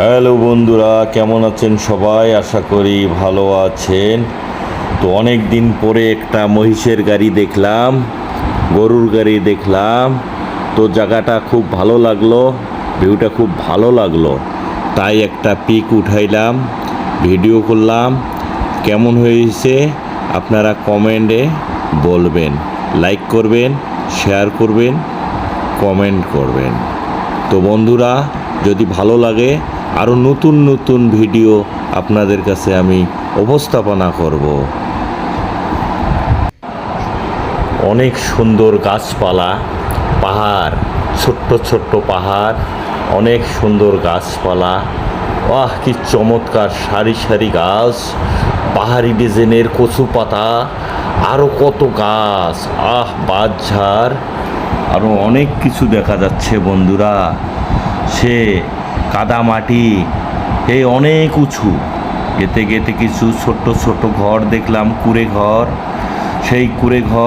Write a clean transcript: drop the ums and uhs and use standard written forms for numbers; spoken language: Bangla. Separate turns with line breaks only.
হ্যালো বন্ধুরা, কেমন আছেন সবাই? আশা করি ভালো আছেন। তো অনেক দিন পরে একটা মহিষের গাড়ি দেখলাম, গরুর গাড়ি দেখলাম। তো জায়গাটা খুব ভালো লাগলো, ভিউটা খুব ভালো লাগলো, তাই একটা পিক উঠাইলাম, ভিডিও করলাম। কেমন হয়েছে আপনারা কমেন্টে বলবেন, লাইক করবেন, শেয়ার করবেন, কমেন্ট করবেন। তো বন্ধুরা, যদি ভালো লাগে আরও নতুন নতুন ভিডিও আপনাদের কাছে আমি উপস্থাপনা করব। অনেক সুন্দর গাছপালা, পাহাড়, ছোট্ট ছোট্ট পাহাড়, অনেক সুন্দর গাছপালা। বাহ, কি চমৎকার! সারি সারি গাছ, পাহাড়ি ডিজাইনের কচু পাতা, আরও কত গাছ, বাঁশঝাড়, আরও অনেক কিছু দেখা যাচ্ছে বন্ধুরা। সে কাদামাটি, এই অনেক উঁচু, গেতে গেতে কিছু ছোট্ট ছোট্ট ঘর দেখলাম, কুঁড়ে ঘর। সেই কুঁড়ে ঘর